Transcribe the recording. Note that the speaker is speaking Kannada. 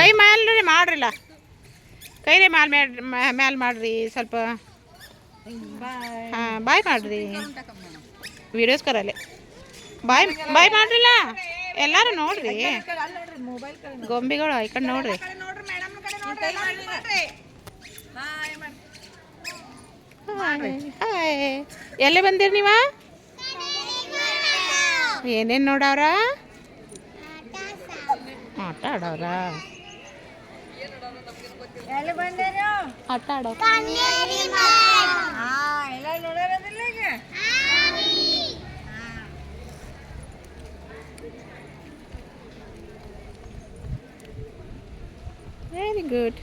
ಕೈ ಮ್ಯಾಲೆ ಮಾಡ್ರಿಲ್ಲ, ಕೈಲೇ ಮ್ಯಾಲೆ ಮಾಡ್ರಿ ಸ್ವಲ್ಪ. ಹಾಂ ಬಾಯ್ ಮಾಡ್ರಿ, ವೀಡಿಯೋಸ್ ಕರಲೆ ಬಾಯ್ ಬಾಯ್ ಮಾಡ್ರಿಲ್ಲ ಎಲ್ಲರೂ ನೋಡ್ರಿ. ಗೊಂಬೆಗಳು ಈ ಕಡೆ ನೋಡ್ರಿ. ಹಾಯ್, ಎಲ್ಲಿ ಬಂದಿರಿ ನೀವು? ಏನೇನು ನೋಡವ್ರ? ಆಟ ಆಡವ್ರ, ಆಟ ಆಡೋ. Very good.